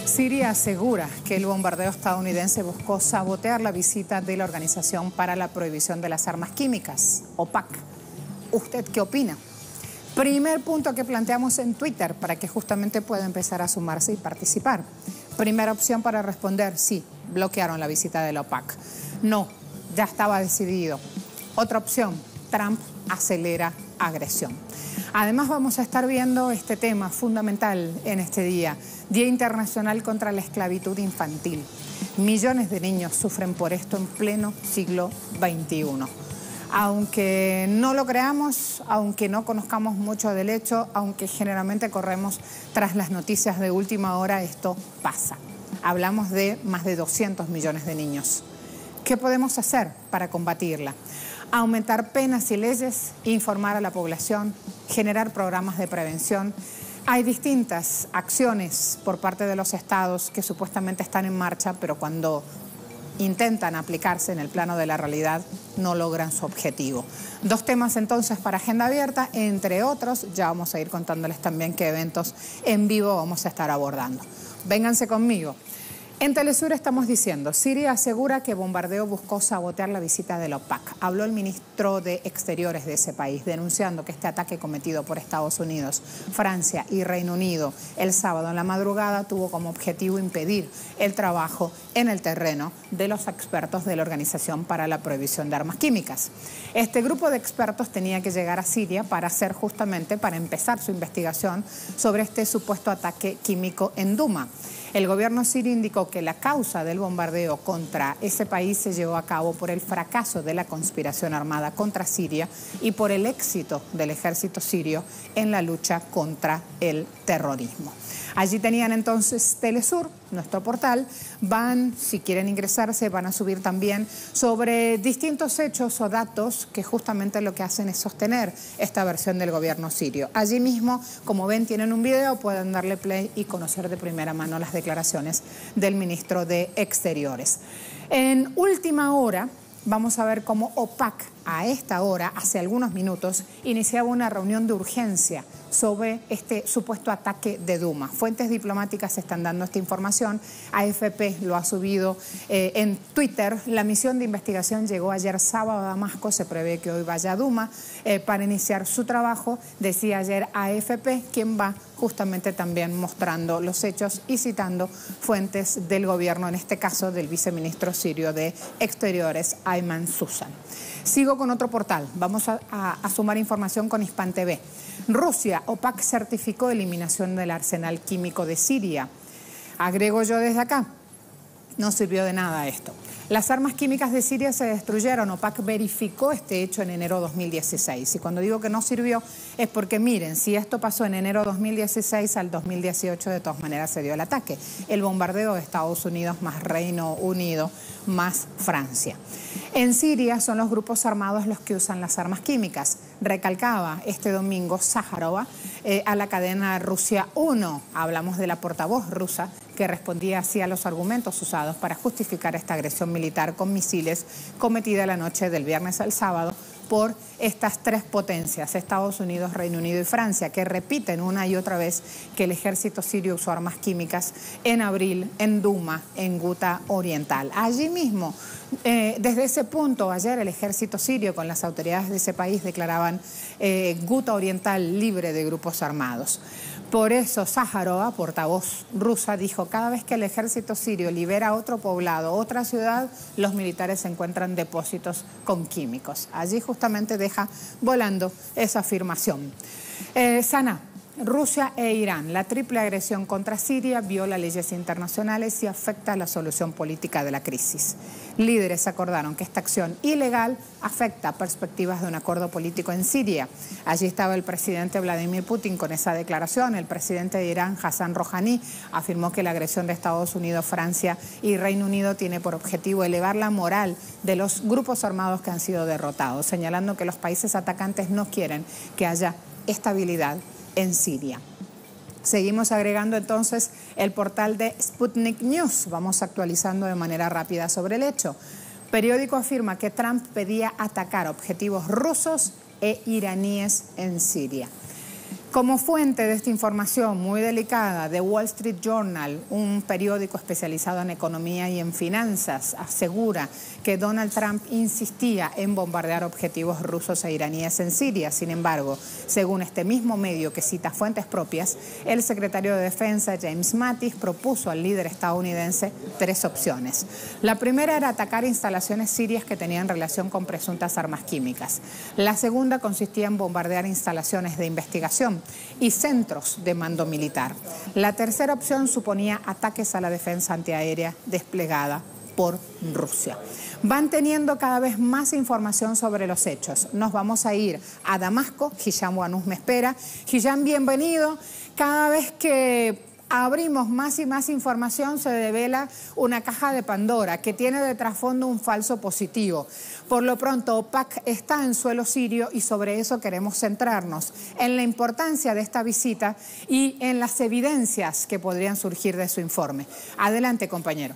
Siria asegura que el bombardeo estadounidense buscó sabotear la visita de la Organización para la Prohibición de las Armas Químicas, OPAC. ¿Usted qué opina? Primer punto que planteamos en Twitter para que justamente pueda empezar a sumarse y participar. Primera opción para responder, sí, bloquearon la visita de la OPAC. No, ya estaba decidido. Otra opción, Trump acelera agresión. Además vamos a estar viendo este tema fundamental en este día, Día Internacional contra la Esclavitud Infantil. Millones de niños sufren por esto en pleno siglo XXI. Aunque no lo creamos, aunque no conozcamos mucho del hecho, aunque generalmente corremos tras las noticias de última hora, esto pasa. Hablamos de más de 200 millones de niños. ¿Qué podemos hacer para combatirla? Aumentar penas y leyes, informar a la población, generar programas de prevención. Hay distintas acciones por parte de los estados que supuestamente están en marcha, pero cuando intentan aplicarse en el plano de la realidad no logran su objetivo. Dos temas entonces para Agenda Abierta, entre otros, ya vamos a ir contándoles también qué eventos en vivo vamos a estar abordando. Vénganse conmigo. En Telesur estamos diciendo, Siria asegura que bombardeo buscó sabotear la visita de la OPAC. Habló el ministro de Exteriores de ese país, denunciando que este ataque cometido por Estados Unidos, Francia y Reino Unido el sábado en la madrugada tuvo como objetivo impedir el trabajo en el terreno de los expertos de la Organización para la Prohibición de Armas Químicas. Este grupo de expertos tenía que llegar a Siria para empezar su investigación sobre este supuesto ataque químico en Duma. El gobierno sirio indicó que la causa del bombardeo contra ese país se llevó a cabo por el fracaso de la conspiración armada contra Siria y por el éxito del ejército sirio en la lucha contra el terrorismo. Allí tenían entonces Telesur, nuestro portal. Si quieren ingresarse, van a subir también sobre distintos hechos o datos que justamente lo que hacen es sostener esta versión del gobierno sirio. Allí mismo, como ven, tienen un video, pueden darle play y conocer de primera mano las declaraciones del ministro de Exteriores. En última hora, vamos a ver cómo OPAC, a esta hora, hace algunos minutos, iniciaba una reunión de urgencia sobre este supuesto ataque de Duma. Fuentes diplomáticas están dando esta información. AFP lo ha subido en Twitter. La misión de investigación llegó ayer sábado a Damasco. Se prevé que hoy vaya a Duma para iniciar su trabajo. Decía ayer AFP, quien va justamente también mostrando los hechos y citando fuentes del gobierno, en este caso del viceministro sirio de Exteriores, Ayman Susan. Sigo con otro portal. Vamos a sumar información con Hispan TV. Rusia, OPAC certificó eliminación del arsenal químico de Siria. Agrego yo desde acá, no sirvió de nada esto. Las armas químicas de Siria se destruyeron. OPAC verificó este hecho en enero de 2016. Y cuando digo que no sirvió es porque, miren, si esto pasó en enero de 2016, al 2018 de todas maneras se dio el ataque. El bombardeo de Estados Unidos más Reino Unido más Francia. En Siria son los grupos armados los que usan las armas químicas. Recalcaba este domingo Sájarova a la cadena Rusia 1. Hablamos de la portavoz rusa que respondía así a los argumentos usados para justificar esta agresión militar con misiles cometida la noche del viernes al sábado por estas tres potencias, Estados Unidos, Reino Unido y Francia, que repiten una y otra vez que el ejército sirio usó armas químicas en abril, en Duma, en Guta Oriental. Allí mismo, desde ese punto, ayer el ejército sirio con las autoridades de ese país declaraban Guta Oriental libre de grupos armados. Por eso Sájarova, portavoz rusa, dijo: cada vez que el ejército sirio libera otro poblado, otra ciudad, los militares encuentran depósitos con químicos. Allí justamente deja volando esa afirmación. Sana. Rusia e Irán, la triple agresión contra Siria viola leyes internacionales y afecta la solución política de la crisis. Líderes acordaron que esta acción ilegal afecta perspectivas de un acuerdo político en Siria. Allí estaba el presidente Vladimir Putin con esa declaración. El presidente de Irán, Hassan Rouhani, afirmó que la agresión de Estados Unidos, Francia y Reino Unido tiene por objetivo elevar la moral de los grupos armados que han sido derrotados, señalando que los países atacantes no quieren que haya estabilidad en Siria. Seguimos agregando entonces el portal de Sputnik News. Vamos actualizando de manera rápida sobre el hecho. Periódico afirma que Trump pedía atacar objetivos rusos e iraníes en Siria. Como fuente de esta información muy delicada, The Wall Street Journal, un periódico especializado en economía y en finanzas, asegura que Donald Trump insistía en bombardear objetivos rusos e iraníes en Siria. Sin embargo, según este mismo medio que cita fuentes propias, el secretario de Defensa, James Mattis, propuso al líder estadounidense 3 opciones. La primera era atacar instalaciones sirias que tenían relación con presuntas armas químicas. La segunda consistía en bombardear instalaciones de investigación y centros de mando militar. La tercera opción suponía ataques a la defensa antiaérea desplegada por Rusia. Van teniendo cada vez más información sobre los hechos. Nos vamos a ir a Damasco. Hisham Wanous me espera. Hisham, bienvenido. Cada vez que abrimos más y más información se devela una caja de Pandora que tiene de trasfondo un falso positivo. Por lo pronto, OPAC está en suelo sirio y sobre eso queremos centrarnos, en la importancia de esta visita y en las evidencias que podrían surgir de su informe. Adelante, compañero.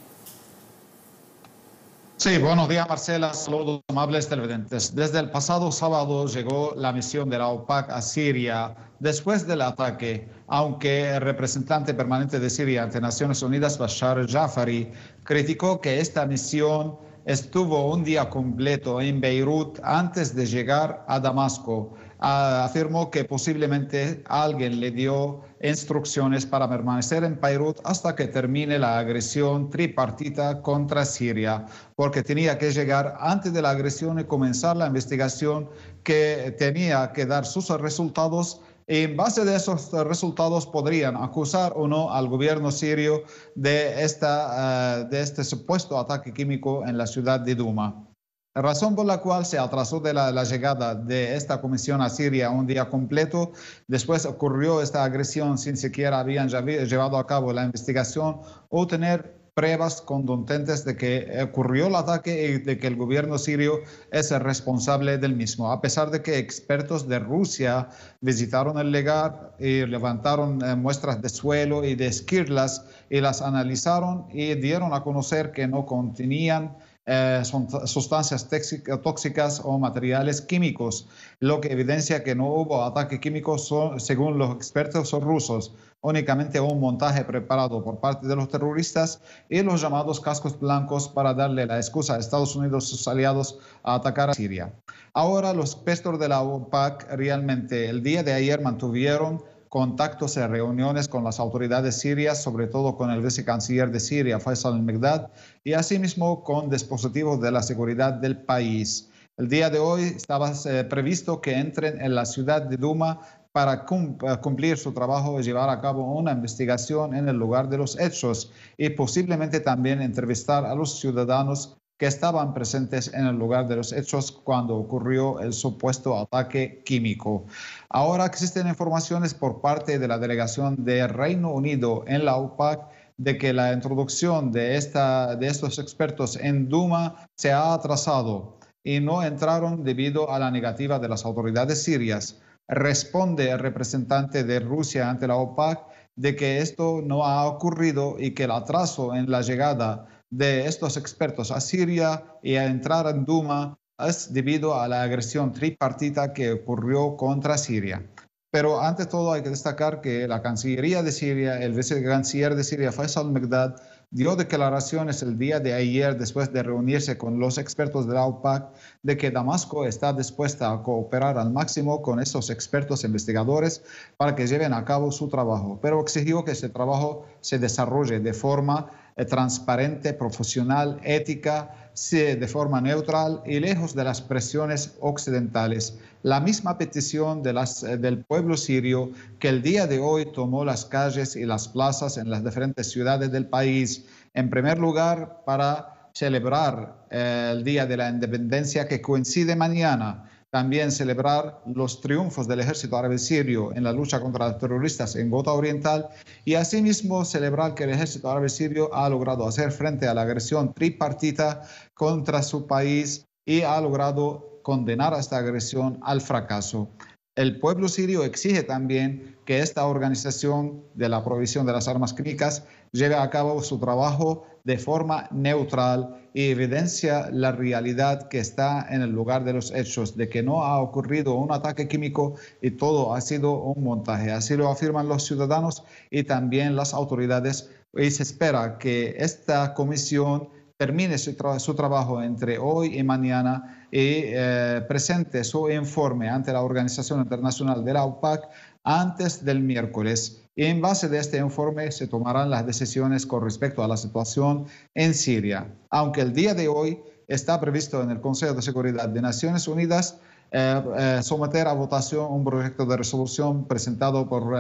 Sí, buenos días, Marcela. Saludos amables televidentes. Desde el pasado sábado llegó la misión de la OPAC a Siria después del ataque, aunque el representante permanente de Siria ante Naciones Unidas, Bashar Jafari, criticó que esta misión estuvo un día completo en Beirut antes de llegar a Damasco. Afirmó que posiblemente alguien le dio instrucciones para permanecer en Beirut hasta que termine la agresión tripartita contra Siria, porque tenía que llegar antes de la agresión y comenzar la investigación que tenía que dar sus resultados. Y en base de esos resultados podrían acusar o no al gobierno sirio de este supuesto ataque químico en la ciudad de Douma. La razón por la cual se atrasó de la llegada de esta comisión a Siria un día completo, después ocurrió esta agresión sin siquiera habían llevado a cabo la investigación o tener pruebas contundentes de que ocurrió el ataque y de que el gobierno sirio es el responsable del mismo, a pesar de que expertos de Rusia visitaron el lugar y levantaron muestras de suelo y de esquirlas y las analizaron y dieron a conocer que no contenían sustancias tóxicas o materiales químicos, lo que evidencia que no hubo ataque químico, según los expertos rusos, únicamente un montaje preparado por parte de los terroristas y los llamados cascos blancos para darle la excusa a Estados Unidos y sus aliados a atacar a Siria. Ahora los expertos de la OPAC realmente el día de ayer mantuvieron contactos y reuniones con las autoridades sirias, sobre todo con el vicecanciller de Siria, Faisal al-Mikdad, y asimismo con dispositivos de la seguridad del país. El día de hoy estaba previsto que entren en la ciudad de Douma para cumplir su trabajo y llevar a cabo una investigación en el lugar de los hechos y posiblemente también entrevistar a los ciudadanos que estaban presentes en el lugar de los hechos cuando ocurrió el supuesto ataque químico. Ahora existen informaciones por parte de la delegación de Reino Unido en la OPAC de que la introducción de estos expertos en Douma se ha atrasado y no entraron debido a la negativa de las autoridades sirias. Responde el representante de Rusia ante la OPAC de que esto no ha ocurrido y que el atraso en la llegada de estos expertos a Siria y a entrar en Douma es debido a la agresión tripartita que ocurrió contra Siria. Pero ante todo hay que destacar que la Cancillería de Siria, el vicecanciller de Siria, Faisal al-Mikdad, dio declaraciones el día de ayer después de reunirse con los expertos de la OPAC de que Damasco está dispuesta a cooperar al máximo con esos expertos investigadores para que lleven a cabo su trabajo, pero exigió que ese trabajo se desarrolle de forma transparente, profesional, ética, de forma neutral y lejos de las presiones occidentales. La misma petición del pueblo sirio que el día de hoy tomó las calles y las plazas en las diferentes ciudades del país, en primer lugar para celebrar el Día de la Independencia que coincide mañana. También celebrar los triunfos del ejército árabe sirio en la lucha contra los terroristas en Ghouta Oriental y asimismo celebrar que el ejército árabe sirio ha logrado hacer frente a la agresión tripartita contra su país y ha logrado condenar a esta agresión al fracaso. El pueblo sirio exige también que esta organización de la provisión de las armas químicas lleve a cabo su trabajo de forma neutral y evidencia la realidad que está en el lugar de los hechos, de que no ha ocurrido un ataque químico y todo ha sido un montaje. Así lo afirman los ciudadanos y también las autoridades, y se espera que esta comisión termine su trabajo entre hoy y mañana y presente su informe ante la Organización Internacional de la OPAC antes del miércoles. Y en base de este informe se tomarán las decisiones con respecto a la situación en Siria. Aunque el día de hoy está previsto en el Consejo de Seguridad de Naciones Unidas someter a votación un proyecto de resolución presentado por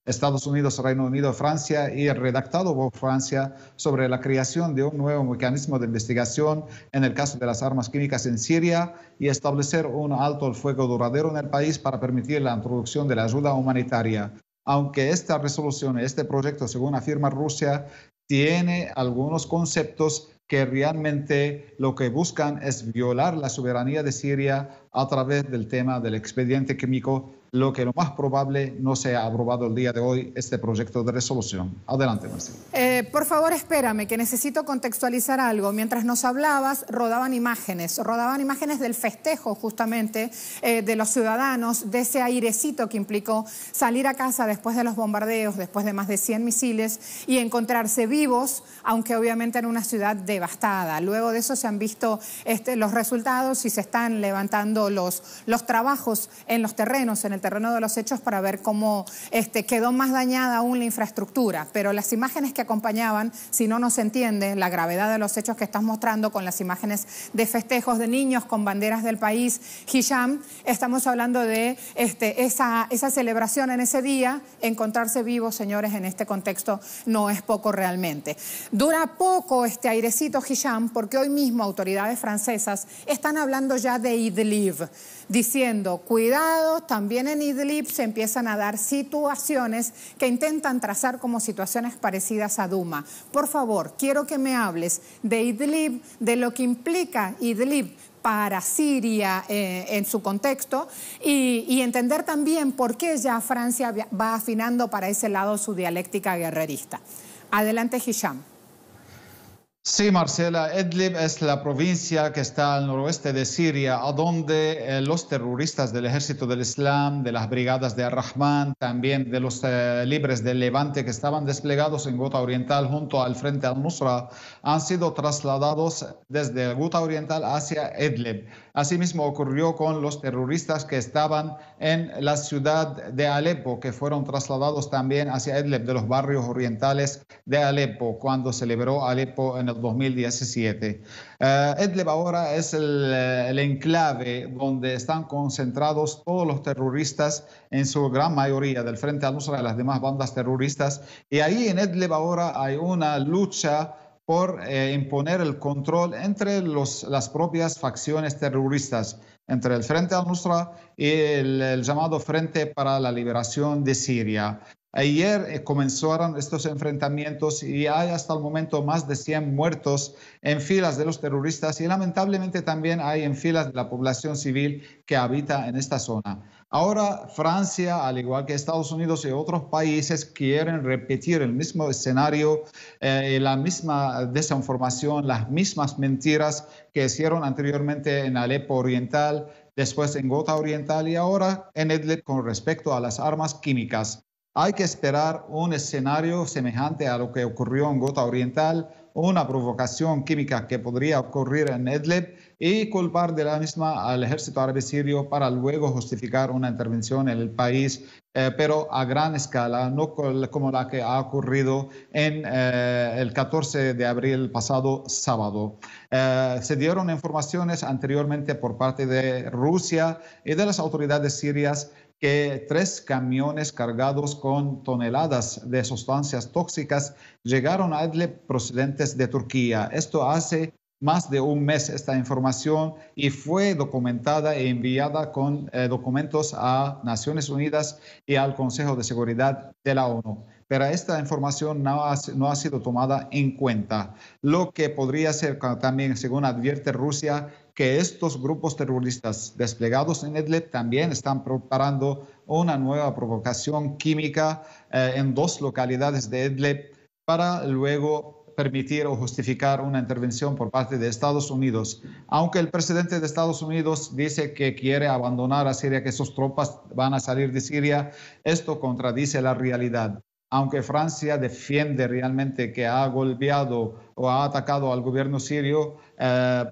Estados Unidos, Reino Unido, Francia y redactado por Francia sobre la creación de un nuevo mecanismo de investigación en el caso de las armas químicas en Siria y establecer un alto el fuego duradero en el país para permitir la introducción de la ayuda humanitaria. Aunque esta resolución, este proyecto, según afirma Rusia, tiene algunos conceptos que realmente lo que buscan es violar la soberanía de Siria a través del tema del expediente químico, lo que lo más probable no sea aprobado el día de hoy este proyecto de resolución. Adelante, Marcelo. Por favor, espérame, que necesito contextualizar algo. Mientras nos hablabas, rodaban imágenes del festejo justamente de los ciudadanos, de ese airecito que implicó salir a casa después de los bombardeos, después de más de 100 misiles y encontrarse vivos, aunque obviamente en una ciudad devastada. Luego de eso se han visto los resultados y se están levantando los trabajos en los terrenos, en el terreno de los hechos, para ver cómo quedó más dañada aún la infraestructura. Pero las imágenes que acompañaban, si no se entiende la gravedad de los hechos que estás mostrando con las imágenes de festejos de niños con banderas del país, Hisham, estamos hablando de esa celebración en ese día. Encontrarse vivos, señores, en este contexto no es poco realmente. Dura poco este airecito, Hisham, porque hoy mismo autoridades francesas están hablando ya de Idlib, diciendo, cuidado, también en Idlib se empiezan a dar situaciones que intentan trazar como situaciones parecidas a Duma. Por favor, quiero que me hables de Idlib, de lo que implica Idlib para Siria en su contexto y entender también por qué ya Francia va afinando para ese lado su dialéctica guerrerista. Adelante, Hisham. Sí, Marcela, Idlib es la provincia que está al noroeste de Siria, a donde los terroristas del Ejército del Islam, de las brigadas de Ar-Rahman, también de los libres del Levante que estaban desplegados en Ghouta Oriental junto al Frente al-Nusra, han sido trasladados desde Ghouta Oriental hacia Idlib. Asimismo ocurrió con los terroristas que estaban en la ciudad de Alepo, que fueron trasladados también hacia Idlib, de los barrios orientales de Alepo, cuando se liberó Alepo en el 2017. Idlib ahora es el enclave donde están concentrados todos los terroristas, en su gran mayoría del Frente al-Nusra y las demás bandas terroristas, y ahí en Idlib ahora hay una lucha por imponer el control entre las propias facciones terroristas, entre el Frente al-Nusra y el llamado Frente para la Liberación de Siria. Ayer comenzaron estos enfrentamientos y hay hasta el momento más de 100 muertos en filas de los terroristas y lamentablemente también hay en filas de la población civil que habita en esta zona. Ahora Francia, al igual que Estados Unidos y otros países, quieren repetir el mismo escenario, la misma desinformación, las mismas mentiras que hicieron anteriormente en Alepo Oriental, después en Ghouta Oriental y ahora en Idlib con respecto a las armas químicas. Hay que esperar un escenario semejante a lo que ocurrió en Ghouta Oriental, una provocación química que podría ocurrir en Idlib y culpar de la misma al ejército árabe sirio para luego justificar una intervención en el país, pero a gran escala, no como la que ha ocurrido en el 14 de abril pasado sábado. Se dieron informaciones anteriormente por parte de Rusia y de las autoridades sirias que 3 camiones cargados con toneladas de sustancias tóxicas llegaron a Idlib procedentes de Turquía. Esto hace más de un mes esta información y fue documentada e enviada con documentos a Naciones Unidas y al Consejo de Seguridad de la ONU. Pero esta información no ha sido tomada en cuenta, lo que podría ser también, según advierte Rusia, que estos grupos terroristas desplegados en Idlib también están preparando una nueva provocación química en 2 localidades de Idlib para luego permitir o justificar una intervención por parte de Estados Unidos. Aunque el presidente de Estados Unidos dice que quiere abandonar a Siria, que sus tropas van a salir de Siria, esto contradice la realidad. Aunque Francia defiende realmente que ha golpeado o ha atacado al gobierno sirio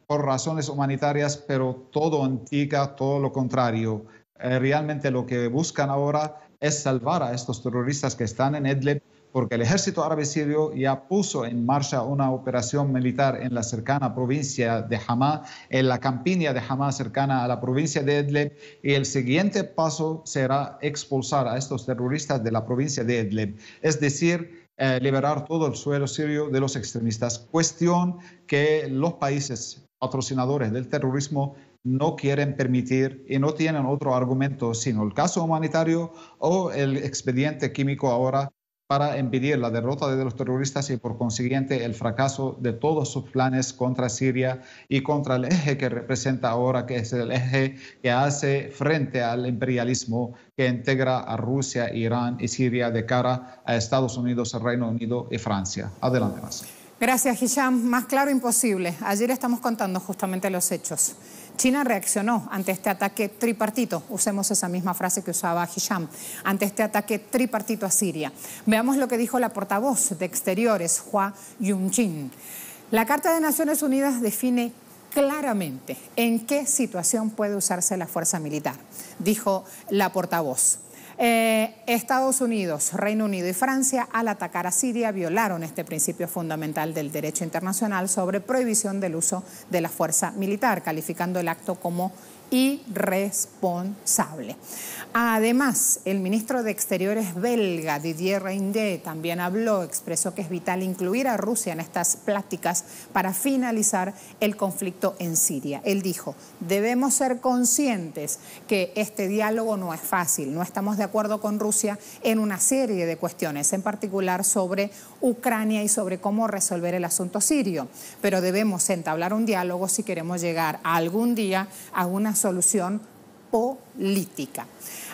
por razones humanitarias, pero todo indica todo lo contrario. Realmente lo que buscan ahora es salvar a estos terroristas que están en Idlib, porque el ejército árabe sirio ya puso en marcha una operación militar en la cercana provincia de Hama, en la campiña de Hama cercana a la provincia de Idlib, y el siguiente paso será expulsar a estos terroristas de la provincia de Idlib, es decir, liberar todo el suelo sirio de los extremistas, cuestión que los países patrocinadores del terrorismo no quieren permitir y no tienen otro argumento sino el caso humanitario o el expediente químico ahora para impedir la derrota de los terroristas y por consiguiente el fracaso de todos sus planes contra Siria y contra el eje que representa ahora, que es el eje que hace frente al imperialismo que integra a Rusia, Irán y Siria de cara a Estados Unidos, el Reino Unido y Francia. Adelante más. Gracias, Hisham. Más claro imposible. Ayer estamos contando justamente los hechos. China reaccionó ante este ataque tripartito, usemos esa misma frase que usaba Hisham, ante este ataque tripartito a Siria. Veamos lo que dijo la portavoz de Exteriores, Hua Yunchin. La Carta de Naciones Unidas define claramente en qué situación puede usarse la fuerza militar, dijo la portavoz. Estados Unidos, Reino Unido y Francia, al atacar a Siria, violaron este principio fundamental del derecho internacional sobre prohibición del uso de la fuerza militar, calificando el acto como irresponsable. Además, el ministro de Exteriores belga, Didier Reynders, también habló, expresó que es vital incluir a Rusia en estas pláticas para finalizar el conflicto en Siria. Él dijo, debemos ser conscientes que este diálogo no es fácil, no estamos de acuerdo con Rusia en una serie de cuestiones, en particular sobre Ucrania y sobre cómo resolver el asunto sirio, pero debemos entablar un diálogo si queremos llegar algún día a una solución política.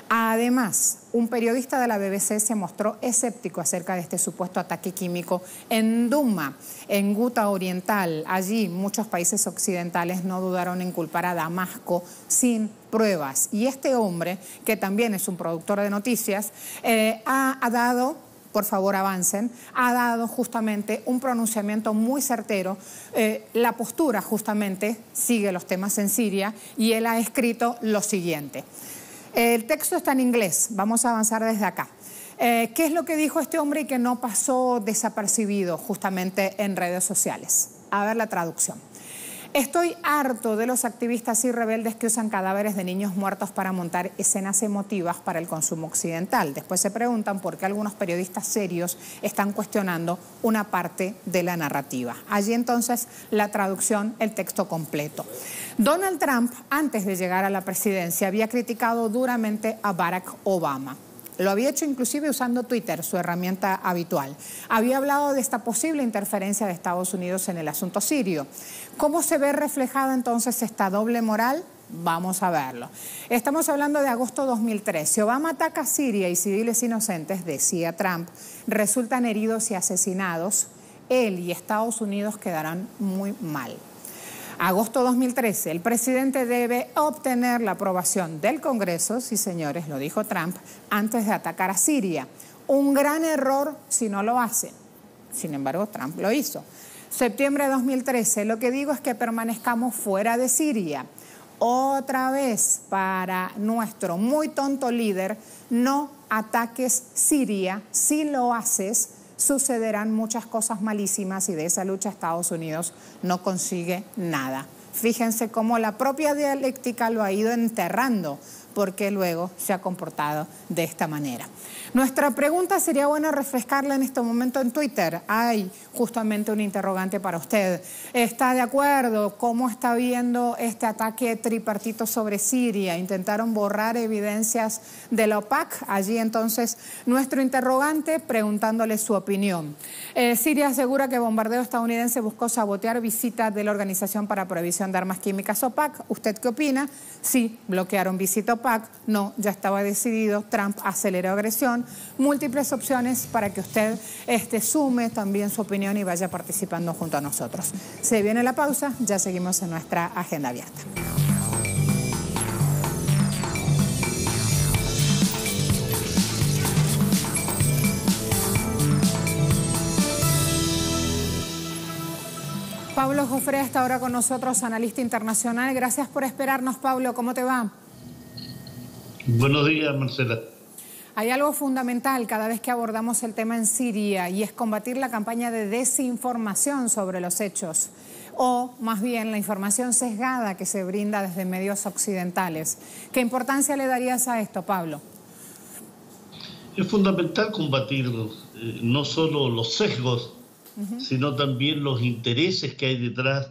Además, un periodista de la BBC se mostró escéptico acerca de este supuesto ataque químico en Douma, en Ghouta Oriental. Allí muchos países occidentales no dudaron en culpar a Damasco sin pruebas. Y este hombre, que también es un productor de noticias, ha dado... por favor avancen, ha dado justamente un pronunciamiento muy certero. La postura justamente sigue los temas en Siria y él ha escrito lo siguiente. El texto está en inglés, vamos a avanzar desde acá. ¿Qué es lo que dijo este hombre y que no pasó desapercibido justamente en redes sociales? A ver la traducción. Estoy harto de los activistas y rebeldes que usan cadáveres de niños muertos para montar escenas emotivas para el consumo occidental. Después se preguntan por qué algunos periodistas serios están cuestionando una parte de la narrativa. Allí entonces la traducción, el texto completo. Donald Trump, antes de llegar a la presidencia, había criticado duramente a Barack Obama. Lo había hecho inclusive usando Twitter, su herramienta habitual. Había hablado de esta posible interferencia de Estados Unidos en el asunto sirio. ¿Cómo se ve reflejada entonces esta doble moral? Vamos a verlo. Estamos hablando de agosto de 2013. Obama ataca a Siria y civiles inocentes, decía Trump, resultan heridos y asesinados. Él y Estados Unidos quedarán muy mal. Agosto 2013, el presidente debe obtener la aprobación del Congreso, sí señores, lo dijo Trump, antes de atacar a Siria. Un gran error si no lo hace. Sin embargo, Trump lo hizo. Septiembre de 2013, lo que digo es que permanezcamos fuera de Siria. Otra vez, para nuestro muy tonto líder, no ataques Siria. Si lo haces, sucederán muchas cosas malísimas y de esa lucha Estados Unidos no consigue nada. Fíjense cómo la propia dialéctica lo ha ido enterrando, por qué luego se ha comportado de esta manera. Nuestra pregunta sería bueno refrescarla en este momento en Twitter. Hay justamente un interrogante para usted. ¿Está de acuerdo? ¿Cómo está viendo este ataque tripartito sobre Siria? Intentaron borrar evidencias de la OPAC. Allí entonces nuestro interrogante preguntándole su opinión. Siria asegura que bombardeo estadounidense buscó sabotear visitas de la Organización para Prohibición de Armas Químicas OPAC. ¿Usted qué opina? Sí, bloquearon visita OPAC. No, ya estaba decidido. Trump aceleró agresión. Múltiples opciones para que usted sume también su opinión y vaya participando junto a nosotros. Se viene la pausa, ya seguimos en nuestra agenda abierta. Pablo Jofré está ahora con nosotros, analista internacional. Gracias por esperarnos, Pablo. ¿Cómo te va? Buenos días, Marcela. Hay algo fundamental cada vez que abordamos el tema en Siria y es combatir la campaña de desinformación sobre los hechos o más bien la información sesgada que se brinda desde medios occidentales. ¿Qué importancia le darías a esto, Pablo? Es fundamental combatir no solo los sesgos, sino también los intereses que hay detrás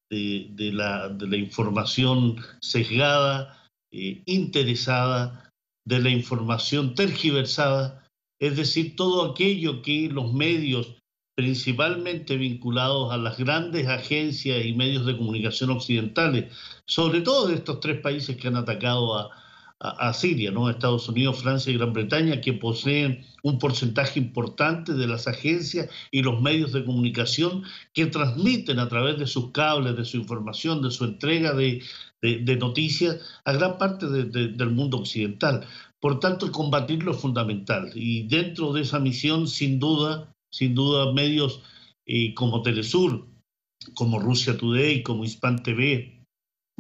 de la información sesgada, interesada, de la información tergiversada, es decir, todo aquello que los medios, principalmente vinculados a las grandes agencias y medios de comunicación occidentales, sobre todo de estos tres países que han atacado a Siria, ¿no? Estados Unidos, Francia y Gran Bretaña, que poseen un porcentaje importante de las agencias y los medios de comunicación que transmiten a través de sus cables, de su información, de su entrega de noticias a gran parte del mundo occidental. Por tanto, combatirlo es fundamental. Y dentro de esa misión, sin duda, medios como Telesur, como Russia Today, como Hispan TV,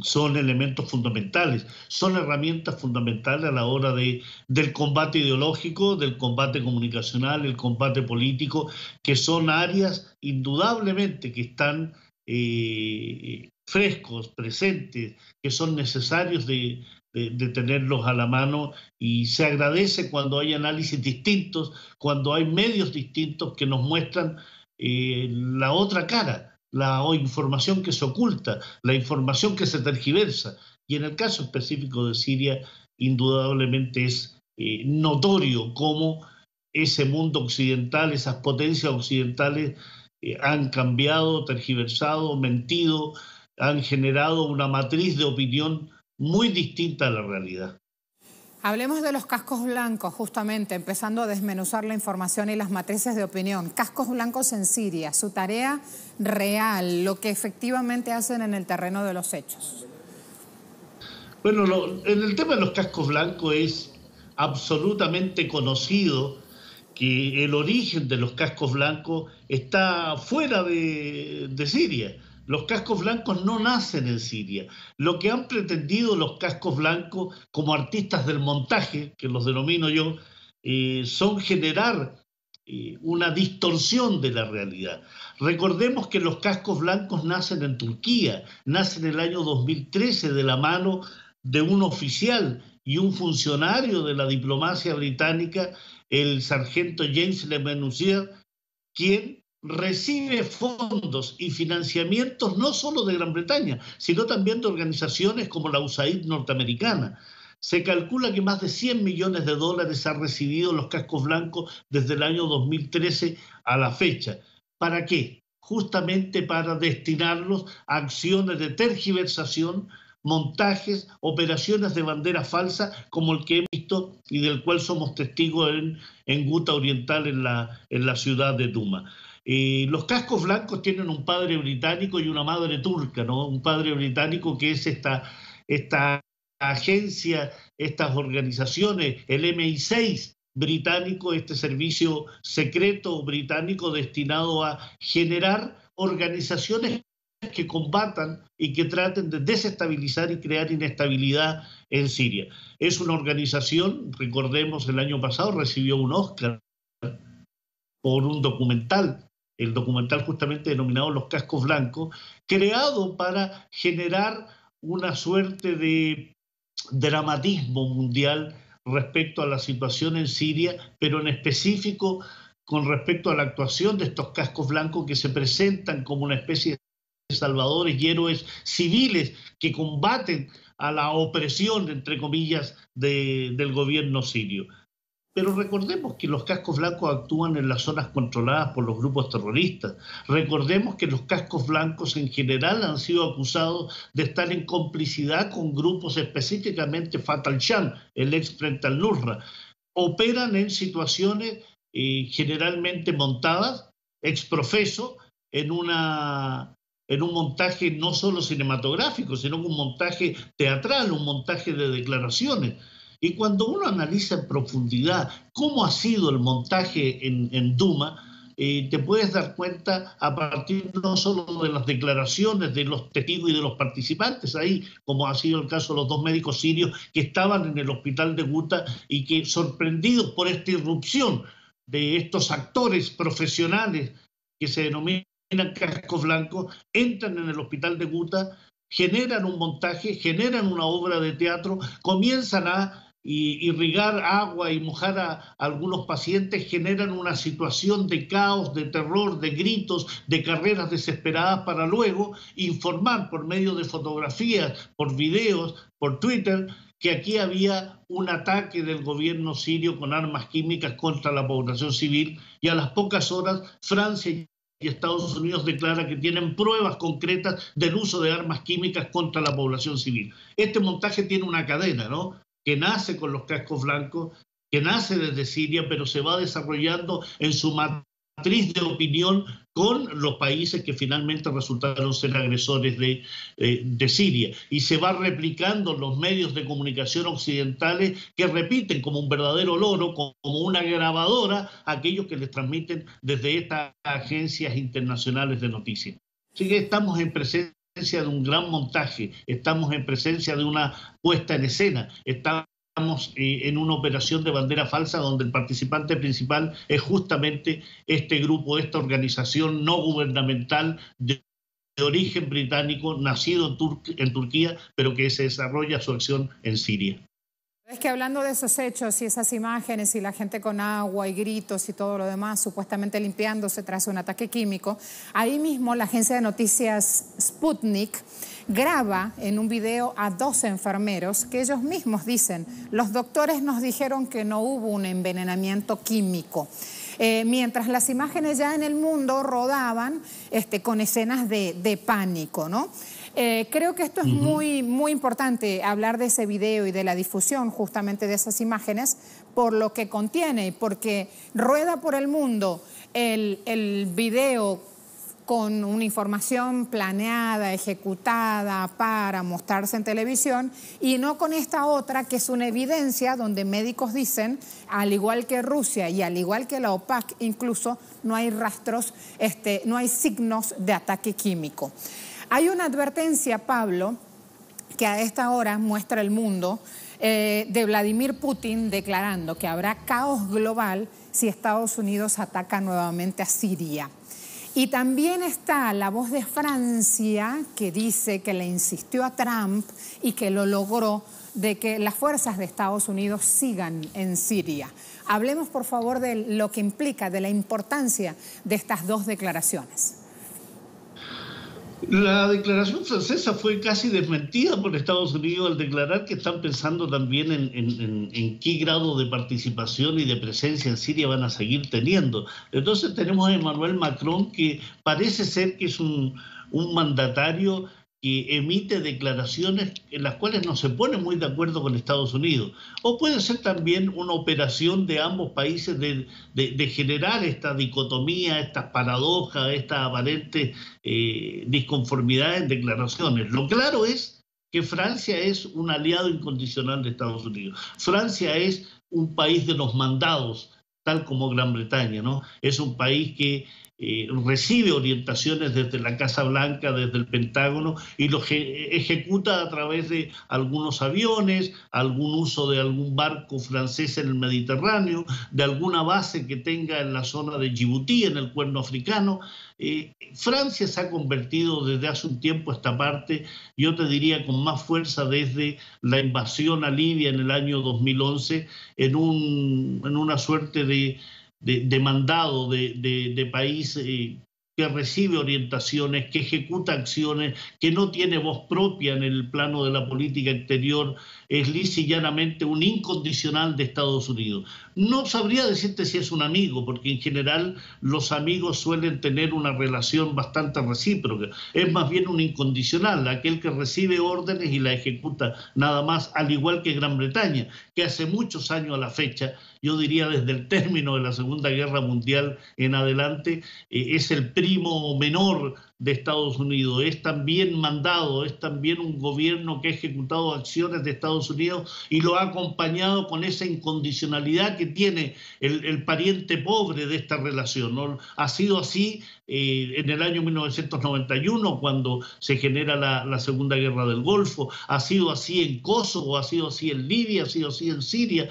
son elementos fundamentales, son herramientas fundamentales a la hora del combate ideológico, del combate comunicacional, el combate político, que son áreas indudablemente que están frescos, presentes, que son necesarios de tenerlos a la mano, y se agradece cuando hay análisis distintos, cuando hay medios distintos que nos muestran la otra cara, la información que se oculta, la información que se tergiversa. Y en el caso específico de Siria, indudablemente es notorio cómo ese mundo occidental, esas potencias occidentales han cambiado, tergiversado, mentido, han generado una matriz de opinión muy distinta a la realidad. Hablemos de los cascos blancos, justamente, empezando a desmenuzar la información y las matrices de opinión. Cascos blancos en Siria, su tarea real, lo que efectivamente hacen en el terreno de los hechos. Bueno, en el tema de los cascos blancos es absolutamente conocido que el origen de los cascos blancos está fuera de Siria. Los cascos blancos no nacen en Siria. Lo que han pretendido los cascos blancos como artistas del montaje, que los denomino yo, son generar una distorsión de la realidad. Recordemos que los cascos blancos nacen en Turquía, nacen en el año 2013 de la mano de un oficial y un funcionario de la diplomacia británica, el sargento James Le Menuisier, quien recibe fondos y financiamientos no solo de Gran Bretaña, sino también de organizaciones como la USAID norteamericana. Se calcula que más de 100 millones de dólares han recibido los cascos blancos desde el año 2013 a la fecha. ¿Para qué? Justamente para destinarlos a acciones de tergiversación, montajes, operaciones de bandera falsa, como el que hemos visto y del cual somos testigos en Ghouta Oriental, en la ciudad de Duma. Los cascos blancos tienen un padre británico y una madre turca, ¿no? Un padre británico que es esta agencia, estas organizaciones, el MI6 británico, este servicio secreto británico destinado a generar organizaciones que combatan y que traten de desestabilizar y crear inestabilidad en Siria. Es una organización, recordemos, el año pasado recibió un Oscar por un documental, el documental justamente denominado Los Cascos Blancos, creado para generar una suerte de dramatismo mundial respecto a la situación en Siria, pero en específico con respecto a la actuación de estos cascos blancos que se presentan como una especie de salvadores y héroes civiles que combaten a la opresión, entre comillas, del gobierno sirio. Pero recordemos que los cascos blancos actúan en las zonas controladas por los grupos terroristas. Recordemos que los cascos blancos en general han sido acusados de estar en complicidad con grupos, específicamente Fatah al-Sham, el ex Frente al-Nusra. Operan en situaciones generalmente montadas, ex profeso, en un montaje no solo cinematográfico, sino un montaje teatral, un montaje de declaraciones. Y cuando uno analiza en profundidad cómo ha sido el montaje en Duma, te puedes dar cuenta a partir no solo de las declaraciones de los testigos y de los participantes ahí, como ha sido el caso de los 2 médicos sirios que estaban en el hospital de Guta y que, sorprendidos por esta irrupción de estos actores profesionales que se denominan cascos blancos, entran en el hospital de Guta, generan un montaje, generan una obra de teatro, comienzan a irrigar agua y mojar a algunos pacientes, generan una situación de caos, de terror, de gritos, de carreras desesperadas para luego informar por medio de fotografías, por videos, por Twitter, que aquí había un ataque del gobierno sirio con armas químicas contra la población civil, y a las pocas horas Francia y Estados Unidos declara que tienen pruebas concretas del uso de armas químicas contra la población civil. Este montaje tiene una cadena, ¿no?, que nace con los cascos blancos, que nace desde Siria, pero se va desarrollando en su matriz de opinión con los países que finalmente resultaron ser agresores de Siria. Y se va replicando en los medios de comunicación occidentales, que repiten como un verdadero loro, como una grabadora, aquellos que les transmiten desde estas agencias internacionales de noticias. Así que estamos en presencia de un gran montaje, estamos en presencia de una puesta en escena, estamos en una operación de bandera falsa donde el participante principal es justamente este grupo, esta organización no gubernamental de origen británico, nacido en Turquía, pero que se desarrolla su acción en Siria. Es que hablando de esos hechos y esas imágenes y la gente con agua y gritos y todo lo demás, supuestamente limpiándose tras un ataque químico, ahí mismo la agencia de noticias Sputnik graba en un video a 2 enfermeros que ellos mismos dicen: los doctores nos dijeron que no hubo un envenenamiento químico. Mientras las imágenes ya en el mundo rodaban con escenas de pánico, ¿no? Creo que esto es muy importante, hablar de ese video y de la difusión justamente de esas imágenes por lo que contiene, porque rueda por el mundo el video con una información planeada, ejecutada para mostrarse en televisión, y no con esta otra que es una evidencia donde médicos dicen, al igual que Rusia y al igual que la OPAC, incluso no hay rastros, no hay signos de ataque químico. Hay una advertencia, Pablo, que a esta hora muestra el mundo, de Vladimir Putin declarando que habrá caos global si Estados Unidos ataca nuevamente a Siria. Y también está la voz de Francia, que dice que le insistió a Trump y que lo logró, de que las fuerzas de Estados Unidos sigan en Siria. Hablemos, por favor, de lo que implica, de la importancia de estas 2 declaraciones. La declaración francesa fue casi desmentida por Estados Unidos al declarar que están pensando también en qué grado de participación y de presencia en Siria van a seguir teniendo. Entonces tenemos a Emmanuel Macron, que parece ser que es un mandatario que emite declaraciones en las cuales no se pone muy de acuerdo con Estados Unidos. O puede ser también una operación de ambos países de generar esta dicotomía, estas paradojas, esta aparente disconformidad en declaraciones. Lo claro es que Francia es un aliado incondicional de Estados Unidos. Francia es un país de los mandados, tal como Gran Bretaña, ¿no? Es un país que recibe orientaciones desde la Casa Blanca, desde el Pentágono, y los ejecuta a través de algunos aviones, algún uso de algún barco francés en el Mediterráneo, de alguna base que tenga en la zona de Djibouti, en el Cuerno Africano. Francia se ha convertido desde hace un tiempo a esta parte, yo te diría con más fuerza desde la invasión a Libia en el año 2011, en una suerte de mandado de país que recibe orientaciones, que ejecuta acciones, que no tiene voz propia en el plano de la política exterior, es lisa y llanamente un incondicional de Estados Unidos. No sabría decirte si es un amigo, porque en general los amigos suelen tener una relación bastante recíproca. Es más bien un incondicional, aquel que recibe órdenes y la ejecuta nada más, al igual que Gran Bretaña, que hace muchos años a la fecha, yo diría desde el término de la Segunda Guerra Mundial en adelante, es el primo menor de Estados Unidos, es también mandado, es también un gobierno que ha ejecutado acciones de Estados Unidos y lo ha acompañado con esa incondicionalidad que tiene el pariente pobre de esta relación, ¿no? Ha sido así en el año 1991, cuando se genera la Segunda Guerra del Golfo, ha sido así en Kosovo, ha sido así en Libia, ha sido así en Siria.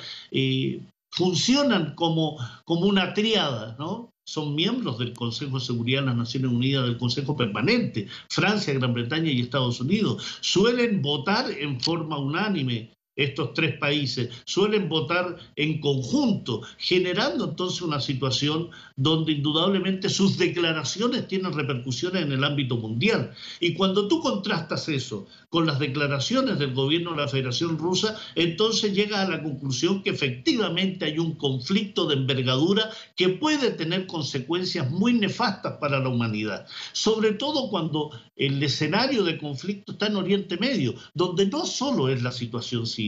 Funcionan como una tríada, ¿no? Son miembros del Consejo de Seguridad de las Naciones Unidas, del Consejo Permanente, Francia, Gran Bretaña y Estados Unidos. Suelen votar en forma unánime estos tres países, suelen votar en conjunto, generando entonces una situación donde indudablemente sus declaraciones tienen repercusiones en el ámbito mundial. Y cuando tú contrastas eso con las declaraciones del gobierno de la Federación Rusa, entonces llegas a la conclusión que efectivamente hay un conflicto de envergadura que puede tener consecuencias muy nefastas para la humanidad, sobre todo cuando el escenario de conflicto está en Oriente Medio, donde no solo es la situación siria.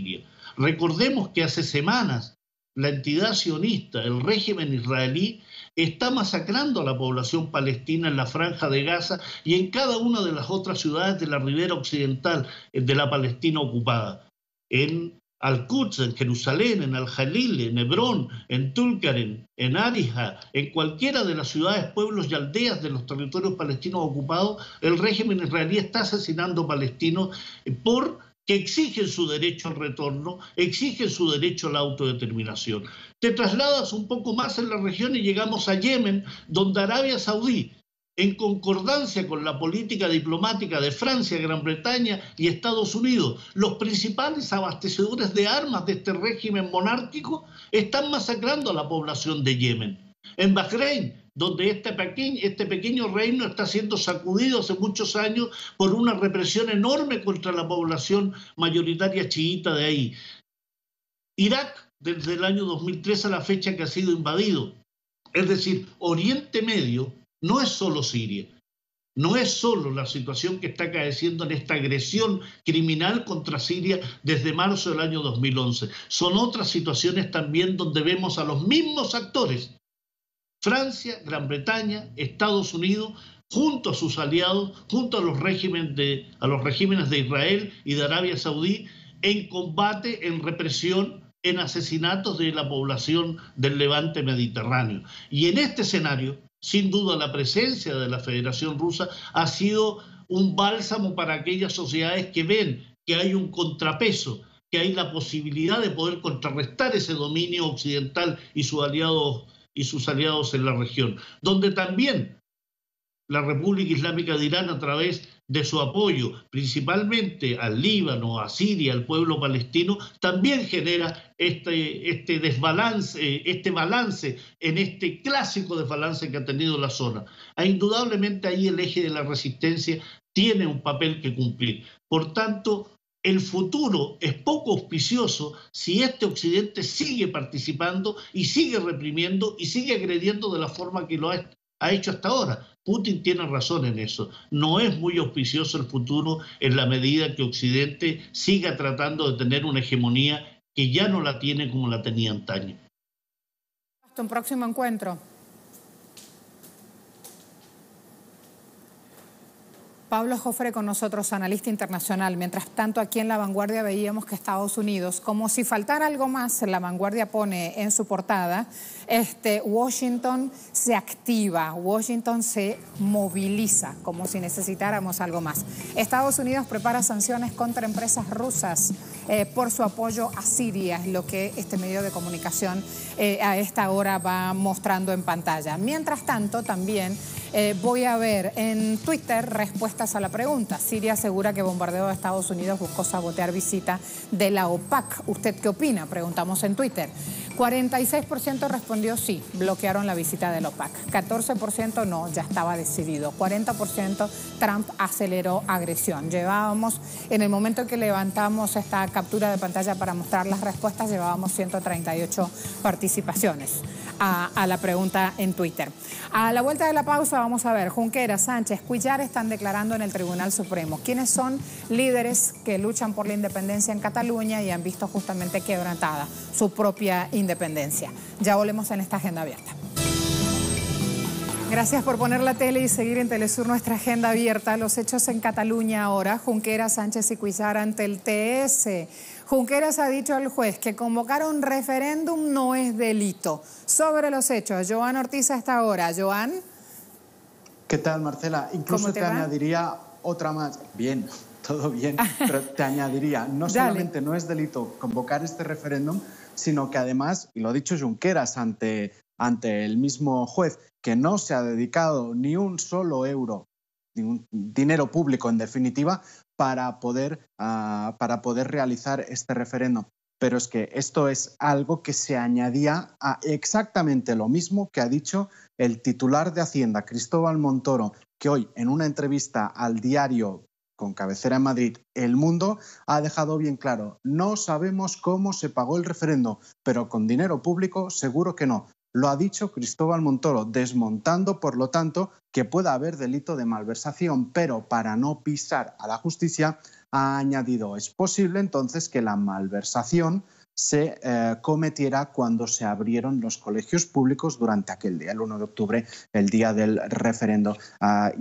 Recordemos que hace semanas la entidad sionista, el régimen israelí, está masacrando a la población palestina en la Franja de Gaza y en cada una de las otras ciudades de la ribera occidental de la Palestina ocupada. En Al-Quds, en Jerusalén, en Al-Jalil, en Hebrón, en Tulkarem, en Arija, en cualquiera de las ciudades, pueblos y aldeas de los territorios palestinos ocupados, el régimen israelí está asesinando palestinos que exigen su derecho al retorno, exigen su derecho a la autodeterminación. Te trasladas un poco más en la región y llegamos a Yemen, donde Arabia Saudí, en concordancia con la política diplomática de Francia, Gran Bretaña y Estados Unidos, los principales abastecedores de armas de este régimen monárquico, están masacrando a la población de Yemen. En Bahrein, donde este pequeño reino está siendo sacudido hace muchos años por una represión enorme contra la población mayoritaria chiita de ahí. Irak, desde el año 2003 a la fecha que ha sido invadido. Es decir, Oriente Medio no es solo Siria, no es solo la situación que está acaeciendo en esta agresión criminal contra Siria desde marzo del año 2011. Son otras situaciones también donde vemos a los mismos actores, Francia, Gran Bretaña, Estados Unidos, junto a sus aliados, junto a los regímenes de Israel y de Arabia Saudí, en combate, en represión, en asesinatos de la población del levante mediterráneo. Y en este escenario, sin duda, la presencia de la Federación Rusa ha sido un bálsamo para aquellas sociedades que ven que hay un contrapeso, que hay la posibilidad de poder contrarrestar ese dominio occidental y sus aliados en la región, donde también la República Islámica de Irán, a través de su apoyo principalmente al Líbano, a Siria, al pueblo palestino, también genera este balance en este clásico desbalance que ha tenido la zona. Indudablemente ahí el eje de la resistencia tiene un papel que cumplir. Por tanto, el futuro es poco auspicioso si este Occidente sigue participando y sigue reprimiendo y sigue agrediendo de la forma que lo ha hecho hasta ahora. Putin tiene razón en eso. No es muy auspicioso el futuro en la medida que Occidente siga tratando de tener una hegemonía que ya no la tiene como la tenía antaño. Hasta un próximo encuentro. Pablo Jofre con nosotros, analista internacional. Mientras tanto, aquí en La Vanguardia veíamos que Estados Unidos, como si faltara algo más, La Vanguardia pone en su portada, Washington se activa, Washington se moviliza, como si necesitáramos algo más. Estados Unidos prepara sanciones contra empresas rusas por su apoyo a Siria, es lo que este medio de comunicación a esta hora va mostrando en pantalla. Mientras tanto, también voy a ver en Twitter respuestas a la pregunta. Siria asegura que bombardeo de Estados Unidos buscó sabotear visita de la OPAC. ¿Usted qué opina? Preguntamos en Twitter. 46% respondió sí, bloquearon la visita de la OPAC. 14% no, ya estaba decidido. 40% Trump aceleró agresión. Llevábamos, en el momento en que levantamos esta captura de pantalla para mostrar las respuestas, llevábamos 138 participaciones a la pregunta en Twitter. A la vuelta de la pausa vamos a ver, Junqueras, Sánchez, Cuéllar están declarando en el Tribunal Supremo. ¿Quiénes son líderes que luchan por la independencia en Cataluña y han visto justamente quebrantada su propia independencia? Ya volvemos en esta agenda abierta. Gracias por poner la tele y seguir en Telesur nuestra agenda abierta. Los hechos en Cataluña ahora. Junqueras, Sánchez y Cuéllar ante el TS. Junqueras ha dicho al juez que convocar un referéndum no es delito. Sobre los hechos, Joan Ortiz a esta hora. Joan. ¿Qué tal, Marcela? Incluso te añadiría otra más. Bien, todo bien, pero te añadiría, no solamente no es delito convocar este referéndum, sino que además, y lo ha dicho Junqueras ante el mismo juez, que no se ha dedicado ni un solo euro, ni un dinero público en definitiva, para poder realizar este referéndum. Pero es que esto es algo que se añadía a exactamente lo mismo que ha dicho el titular de Hacienda, Cristóbal Montoro, que hoy en una entrevista al diario con cabecera en Madrid, El Mundo, ha dejado bien claro: no sabemos cómo se pagó el referendo, pero con dinero público seguro que no. Lo ha dicho Cristóbal Montoro, desmontando, por lo tanto, que pueda haber delito de malversación, pero para no pisar a la justicia ha añadido: es posible entonces que la malversación se cometiera cuando se abrieron los colegios públicos durante aquel día, el 1 de octubre, el día del referendo.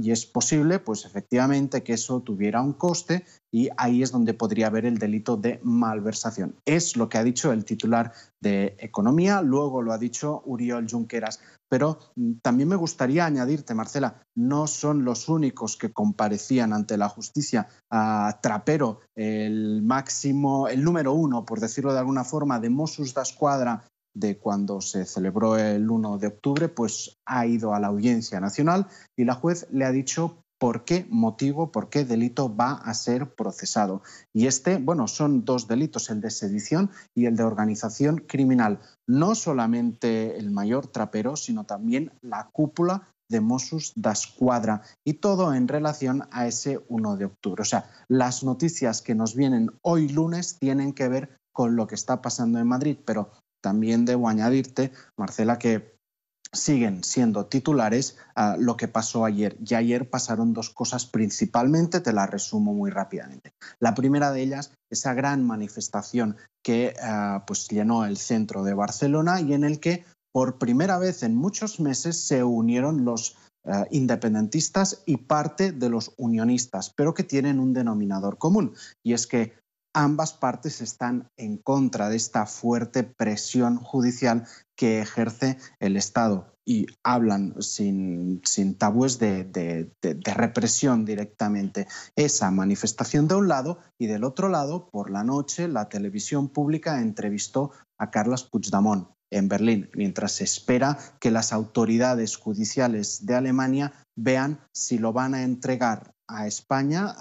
Y es posible, pues efectivamente, que eso tuviera un coste y ahí es donde podría haber el delito de malversación. Es lo que ha dicho el titular de Economía, luego lo ha dicho Oriol Junqueras. Pero también me gustaría añadirte, Marcela, no son los únicos que comparecían ante la justicia. Trapero, el número uno, por decirlo de alguna forma, de Mossos d'Esquadra de cuando se celebró el 1 de octubre, pues ha ido a la Audiencia Nacional y la juez le ha dicho por qué motivo, por qué delito va a ser procesado. Y son dos delitos, el de sedición y el de organización criminal. No solamente el mayor Trapero, sino también la cúpula de Mossos d'Esquadra, y todo en relación a ese 1 de octubre. O sea, las noticias que nos vienen hoy lunes tienen que ver con lo que está pasando en Madrid, pero también debo añadirte, Marcela, que siguen siendo titulares lo que pasó ayer. Y ayer pasaron dos cosas principalmente, te las resumo muy rápidamente. La primera de ellas, esa gran manifestación que llenó el centro de Barcelona y en el que por primera vez en muchos meses se unieron los independentistas y parte de los unionistas, pero que tienen un denominador común, y es que ambas partes están en contra de esta fuerte presión judicial que ejerce el Estado y hablan sin tabúes de represión directamente. Esa manifestación de un lado, y del otro lado, por la noche, la televisión pública entrevistó a Carles Puigdemont en Berlín, mientras se espera que las autoridades judiciales de Alemania vean si lo van a entregar a España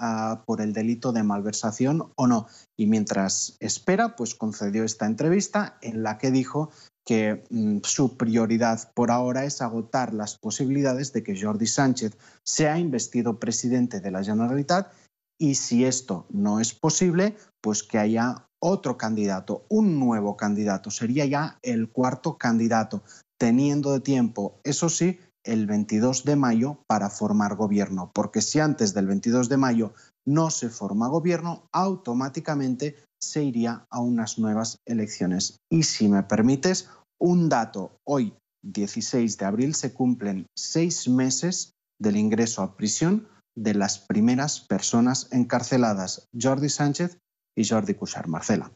por el delito de malversación o no. Y mientras espera, pues concedió esta entrevista en la que dijo que su prioridad por ahora es agotar las posibilidades de que Jordi Sánchez sea investido presidente de la Generalitat, y si esto no es posible, pues que haya otro candidato, un nuevo candidato. Sería ya el cuarto candidato, teniendo de tiempo, eso sí, el 22 de mayo para formar gobierno, porque si antes del 22 de mayo no se forma gobierno, automáticamente se iría a unas nuevas elecciones. Y si me permites, un dato: hoy, 16 de abril, se cumplen 6 meses del ingreso a prisión de las primeras personas encarceladas, Jordi Sánchez y Jordi Cuixart. Marcela.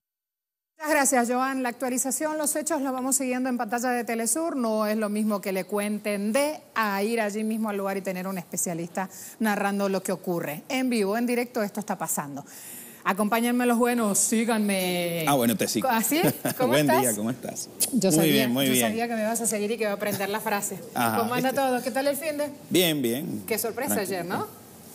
Muchas gracias, Joan. La actualización, los hechos los vamos siguiendo en pantalla de Telesur. No es lo mismo que le cuenten a ir allí mismo al lugar y tener un especialista narrando lo que ocurre. En vivo, en directo, esto está pasando. Acompáñenme los buenos, síganme. Bueno, te sigo. ¿Así? ¿Cómo estás? Buen día, ¿cómo estás? Yo muy bien. sabía que me ibas a seguir y que iba a aprender la frase. Ajá, ¿Cómo anda todo? ¿Qué tal el finde? Bien. Qué sorpresa ayer, ¿no?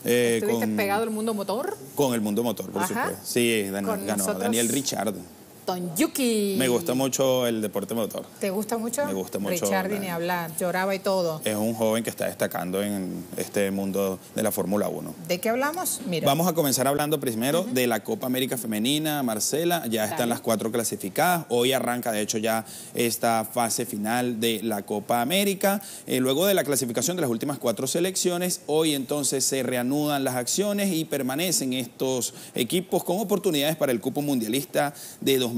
¿Estuviste pegado al mundo motor? Con el mundo motor, por supuesto. Sí, ganó Daniel Ricciardo. Don Yuki. Me gusta mucho el deporte motor. ¿Te gusta mucho? Me gusta mucho. Ricciardi ni hablar, lloraba y todo. Es un joven que está destacando en este mundo de la Fórmula 1. ¿De qué hablamos? Mira. Vamos a comenzar hablando primero de la Copa América Femenina, Marcela. Ya están las 4 clasificadas. Hoy arranca, de hecho, ya esta fase final de la Copa América. Luego de la clasificación de las últimas 4 selecciones, hoy entonces se reanudan las acciones y permanecen estos equipos con oportunidades para el cupo mundialista de 2019.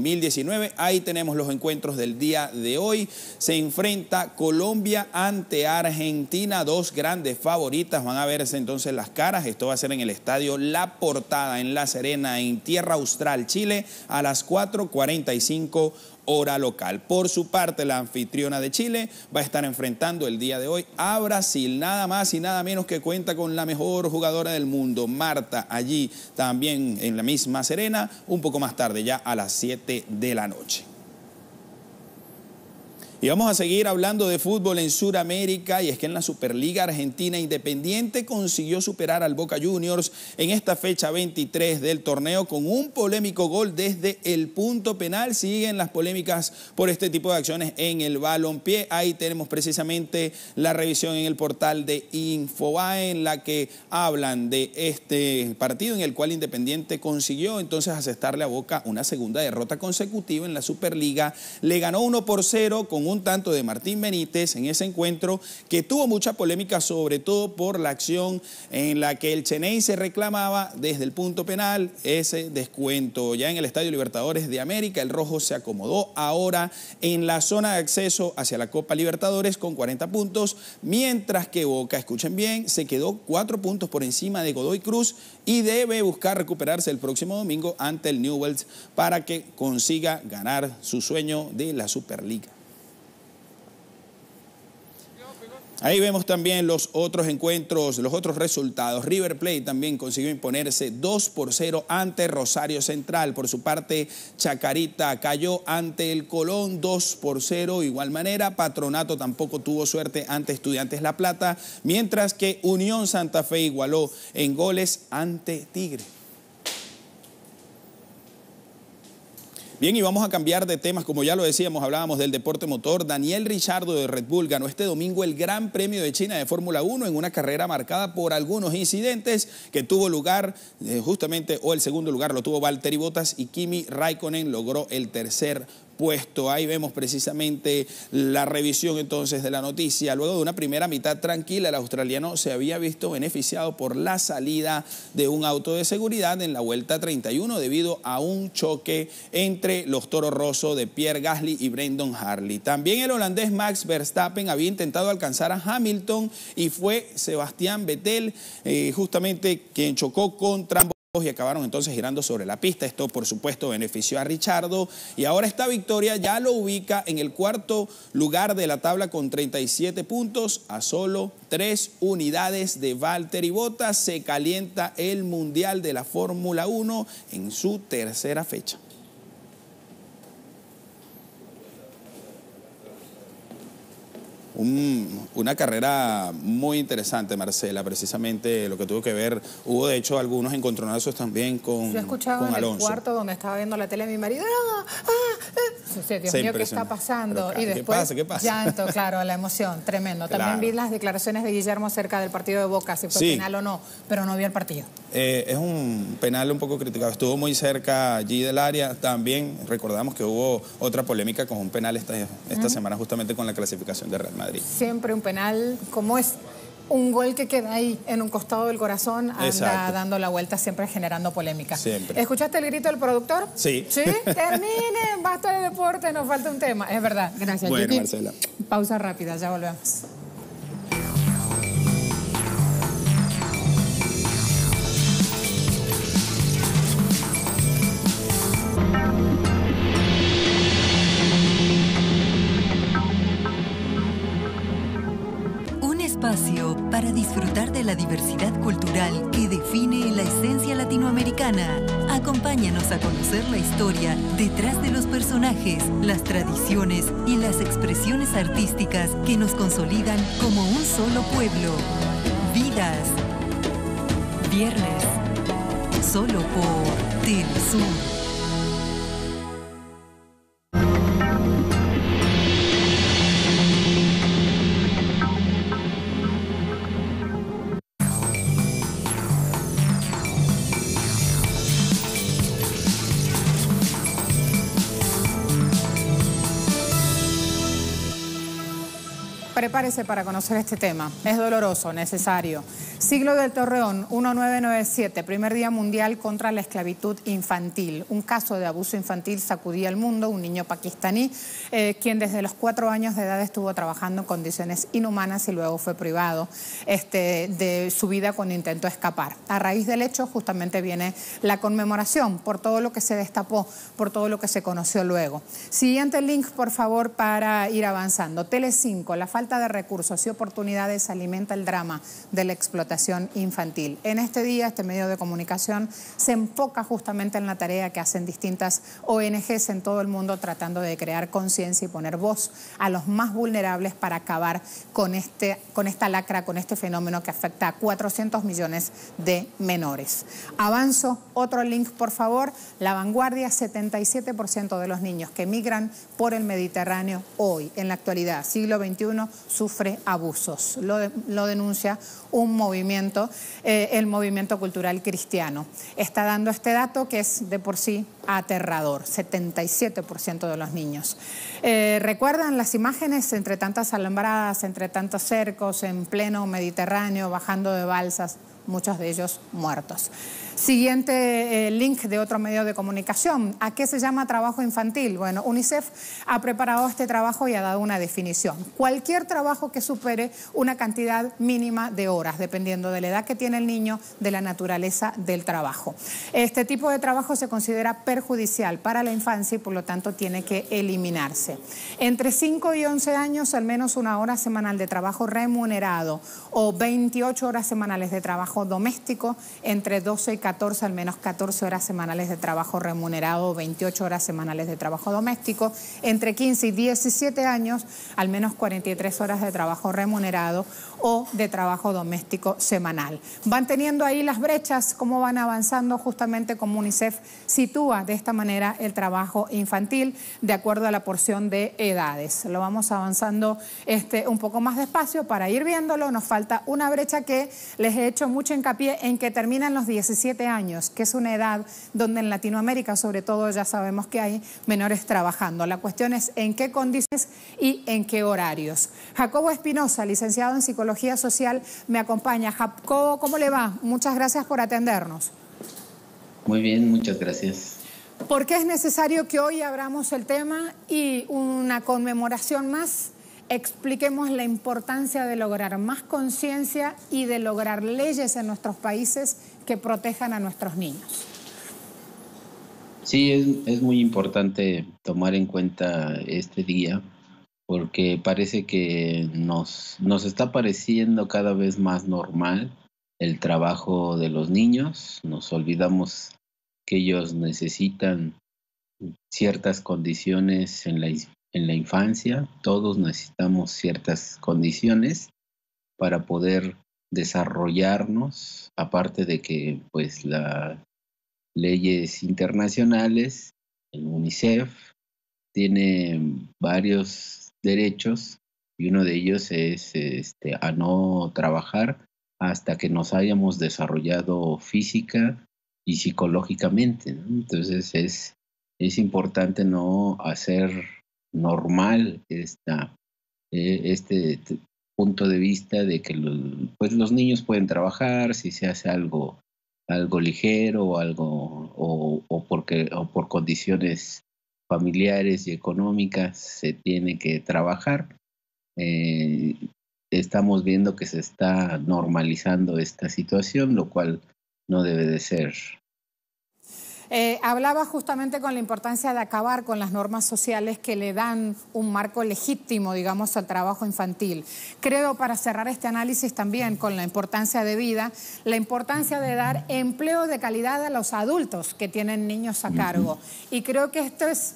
Ahí tenemos los encuentros del día de hoy. Se enfrenta Colombia ante Argentina, 2 grandes favoritas. Van a verse entonces las caras. Esto va a ser en el estadio La Portada, en La Serena, en Tierra Austral, Chile, a las 4:45 hora local. Por su parte, la anfitriona de Chile va a estar enfrentando el día de hoy a Brasil, nada más y nada menos que cuenta con la mejor jugadora del mundo, Marta, allí también en la misma Serena, un poco más tarde, ya a las 7 de la noche. Y vamos a seguir hablando de fútbol en Sudamérica, y es que en la Superliga Argentina, Independiente consiguió superar al Boca Juniors en esta fecha 23 del torneo con un polémico gol desde el punto penal. Siguen las polémicas por este tipo de acciones en el balompié. Ahí tenemos precisamente la revisión en el portal de Infobae, en la que hablan de este partido en el cual Independiente consiguió entonces asestarle a Boca una segunda derrota consecutiva en la Superliga. Le ganó 1-0 con un tanto de Martín Benítez en ese encuentro que tuvo mucha polémica, sobre todo por la acción en la que el Cheney se reclamaba desde el punto penal ese descuento. Ya en el Estadio Libertadores de América, el rojo se acomodó ahora en la zona de acceso hacia la Copa Libertadores con 40 puntos, mientras que Boca, escuchen bien, se quedó 4 puntos por encima de Godoy Cruz y debe buscar recuperarse el próximo domingo ante el Newell's para que consiga ganar su sueño de la Superliga. Ahí vemos también los otros encuentros, los otros resultados. River Plate también consiguió imponerse 2-0 ante Rosario Central. Por su parte, Chacarita cayó ante el Colón 2-0. Igual manera, Patronato tampoco tuvo suerte ante Estudiantes La Plata, mientras que Unión Santa Fe igualó en goles ante Tigre. Bien, y vamos a cambiar de temas. Como ya lo decíamos, hablábamos del deporte motor. Daniel Ricciardo de Red Bull ganó este domingo el Gran Premio de China de Fórmula 1 en una carrera marcada por algunos incidentes que tuvo lugar justamente, o el segundo lugar lo tuvo Valtteri Bottas, y Kimi Raikkonen logró el tercer puesto. Ahí vemos precisamente la revisión entonces de la noticia. Luego de una primera mitad tranquila, el australiano se había visto beneficiado por la salida de un auto de seguridad en la vuelta 31 debido a un choque entre los Toro Rosso de Pierre Gasly y Brendan Hartley. También el holandés Max Verstappen había intentado alcanzar a Hamilton y fue Sebastián Vettel justamente quien chocó contra ambos y acabaron entonces girando sobre la pista. Esto, por supuesto, benefició a Ricciardo y ahora esta victoria ya lo ubica en el 4º lugar de la tabla con 37 puntos, a solo 3 unidades de Valtteri Bottas. Se calienta el Mundial de la Fórmula 1 en su tercera fecha. Una carrera muy interesante, Marcela, precisamente lo que tuvo que ver, hubo de hecho algunos encontronazos también con Alonso. Yo escuchaba en el cuarto donde estaba viendo la tele a mi marido, Dios mío, ¿qué está pasando? Pero, y después, ¿qué pasa? llanto, claro, la emoción, tremendo. También Claro. vi las declaraciones de Guillermo acerca del partido de Boca, si fue Sí. penal o no, pero no vi el partido. Es un penal un poco criticado, estuvo muy cerca allí del área. También recordamos que hubo otra polémica con un penal esta semana justamente con la clasificación de Real Madrid. Siempre un penal, como es un gol que queda ahí en un costado del corazón, anda Exacto. dando la vuelta, siempre generando polémica. Siempre. ¿Escuchaste el grito del productor? Sí. ¿Sí? Terminen, basta de deporte, nos falta un tema. Es verdad, gracias. Bueno, Yuki. Marcela. Pausa rápida, ya volvemos. diversidad cultural que define la esencia latinoamericana. Acompáñanos a conocer la historia detrás de los personajes, las tradiciones y las expresiones artísticas que nos consolidan como un solo pueblo. Vidas. Viernes. Solo por Telesur. Prepárese para conocer este tema. Es doloroso, necesario. Siglo del Torreón, 1997, primer día mundial contra la esclavitud infantil. Un caso de abuso infantil sacudía al mundo. Un niño pakistaní, quien desde los 4 años de edad estuvo trabajando en condiciones inhumanas y luego fue privado de su vida cuando intentó escapar. A raíz del hecho justamente viene la conmemoración por todo lo que se destapó, por todo lo que se conoció luego. Siguiente link, por favor, para ir avanzando. Tele5, la falta de recursos y oportunidades alimenta el drama de la explotación infantil. En este día, este medio de comunicación se enfoca justamente en la tarea que hacen distintas ONGs en todo el mundo tratando de crear conciencia y poner voz a los más vulnerables para acabar con esta lacra, con este fenómeno que afecta a 400 millones de menores. Avanzo, otro link, por favor. La Vanguardia, 77% de los niños que migran por el Mediterráneo hoy, en la actualidad, siglo XXI, sufre abusos. Lo denuncia un movimiento, el movimiento cultural cristiano. Está dando este dato que es de por sí aterrador, 77% de los niños. ¿Recuerdan las imágenes entre tantas alambradas, entre tantos cercos, en pleno Mediterráneo, bajando de balsas, muchos de ellos muertos? Siguiente link de otro medio de comunicación. ¿A qué se llama trabajo infantil? Bueno, UNICEF ha preparado este trabajo y ha dado una definición. Cualquier trabajo que supere una cantidad mínima de horas, dependiendo de la edad que tiene el niño, de la naturaleza del trabajo. Este tipo de trabajo se considera perjudicial para la infancia y por lo tanto tiene que eliminarse. Entre 5 y 11 años, al menos 1 hora semanal de trabajo remunerado o 28 horas semanales de trabajo doméstico. Entre 12 y 14, al menos 14 horas semanales de trabajo remunerado, 28 horas semanales de trabajo doméstico. Entre 15 y 17 años, al menos 43 horas de trabajo remunerado o de trabajo doméstico semanal. Van teniendo ahí las brechas, cómo van avanzando, justamente como UNICEF sitúa de esta manera el trabajo infantil de acuerdo a la porción de edades. Lo vamos avanzando un poco más despacio para ir viéndolo. Nos falta una brecha que les he hecho mucho hincapié en que terminan los 17 años, que es una edad donde en Latinoamérica sobre todo ya sabemos que hay menores trabajando. La cuestión es en qué condiciones y en qué horarios. Jacobo Espinosa, licenciado en Psicología Social, me acompaña. Jacobo, ¿cómo le va? Muchas gracias por atendernos. Muy bien, muchas gracias. ¿Por qué es necesario que hoy abramos el tema y una conmemoración más? Expliquemos la importancia de lograr más conciencia y de lograr leyes en nuestros países que protejan a nuestros niños. Sí, es muy importante tomar en cuenta este día porque parece que nos está pareciendo cada vez más normal el trabajo de los niños. Nos olvidamos que ellos necesitan ciertas condiciones en la infancia. Todos necesitamos ciertas condiciones para poder desarrollarnos, aparte de que pues las leyes internacionales, el UNICEF tiene varios derechos y uno de ellos es a no trabajar hasta que nos hayamos desarrollado física y psicológicamente, ¿no? Entonces es importante no hacer normal este punto de vista de que los niños pueden trabajar si se hace algo ligero o por condiciones familiares y económicas se tiene que trabajar. Estamos viendo que se está normalizando esta situación, lo cual no debe de ser. Hablaba justamente con la importancia de acabar con las normas sociales que le dan un marco legítimo, digamos, al trabajo infantil. Creo, para cerrar este análisis también con la importancia de vida, la importancia de dar empleo de calidad a los adultos que tienen niños a cargo. Y creo que esto es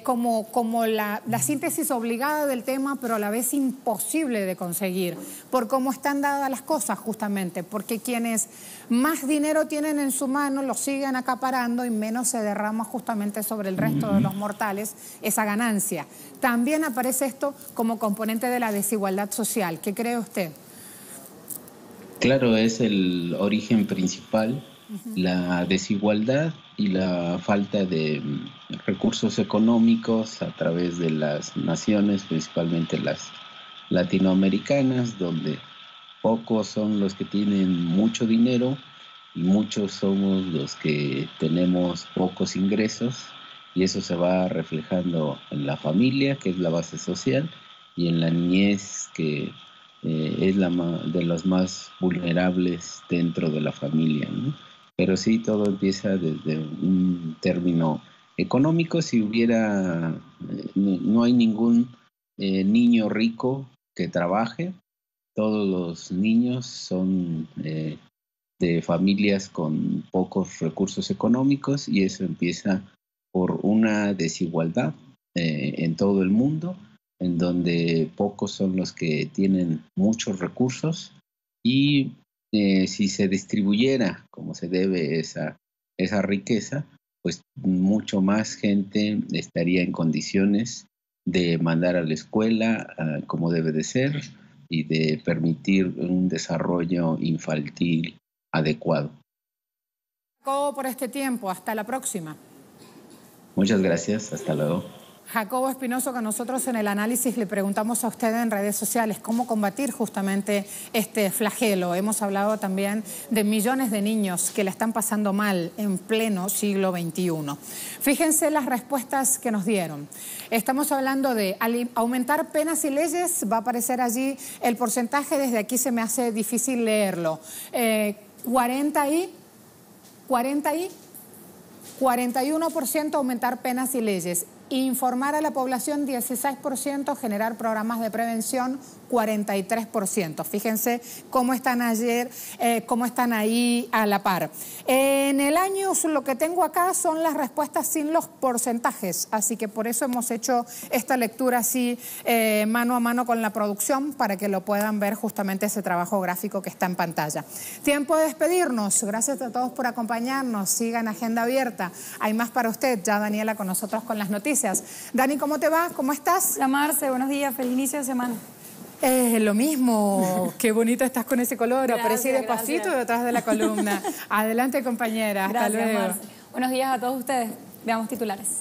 como la síntesis obligada del tema, pero a la vez imposible de conseguir, por cómo están dadas las cosas justamente, porque quienes más dinero tienen en su mano lo siguen acaparando y menos se derrama justamente sobre el resto de los mortales esa ganancia. También aparece esto como componente de la desigualdad social. ¿Qué cree usted? Claro, es el origen principal, la desigualdad y la falta de recursos económicos a través de las naciones, principalmente las latinoamericanas, donde pocos son los que tienen mucho dinero y muchos somos los que tenemos pocos ingresos, y eso se va reflejando en la familia, que es la base social, y en la niñez, que es de los más vulnerables dentro de la familia, ¿no? Pero sí, todo empieza desde un término económico. Si hubiera, no hay ningún niño rico que trabaje. Todos los niños son de familias con pocos recursos económicos, y eso empieza por una desigualdad en todo el mundo, en donde pocos son los que tienen muchos recursos, y si se distribuyera como se debe esa riqueza, pues mucho más gente estaría en condiciones de mandar a la escuela como debe de ser, y de permitir un desarrollo infantil adecuado. Jacobo, por este tiempo, hasta la próxima. Muchas gracias, hasta luego. Jacobo Espinoso, que nosotros en el análisis le preguntamos a usted en redes sociales cómo combatir justamente este flagelo. Hemos hablado también de millones de niños que la están pasando mal en pleno siglo XXI. Fíjense las respuestas que nos dieron. Estamos hablando de aumentar penas y leyes. Va a aparecer allí el porcentaje, desde aquí se me hace difícil leerlo. 41% aumentar penas y leyes. Informar a la población, 16%, generar programas de prevención, 43%. Fíjense cómo están cómo están ahí a la par. En el año, lo que tengo acá son las respuestas sin los porcentajes, así que por eso hemos hecho esta lectura así mano a mano con la producción, para que lo puedan ver justamente ese trabajo gráfico que está en pantalla. Tiempo de despedirnos. Gracias a todos por acompañarnos. Sigan Agenda Abierta. Hay más para usted. Ya Daniela con nosotros con las noticias. Dani, ¿cómo te va? ¿Cómo estás? Hola Marce, buenos días, feliz inicio de semana. Lo mismo, qué bonita estás con ese color. Aparecí despacito detrás de la columna. Adelante, compañera, hasta luego. Marce. Buenos días a todos ustedes, veamos titulares.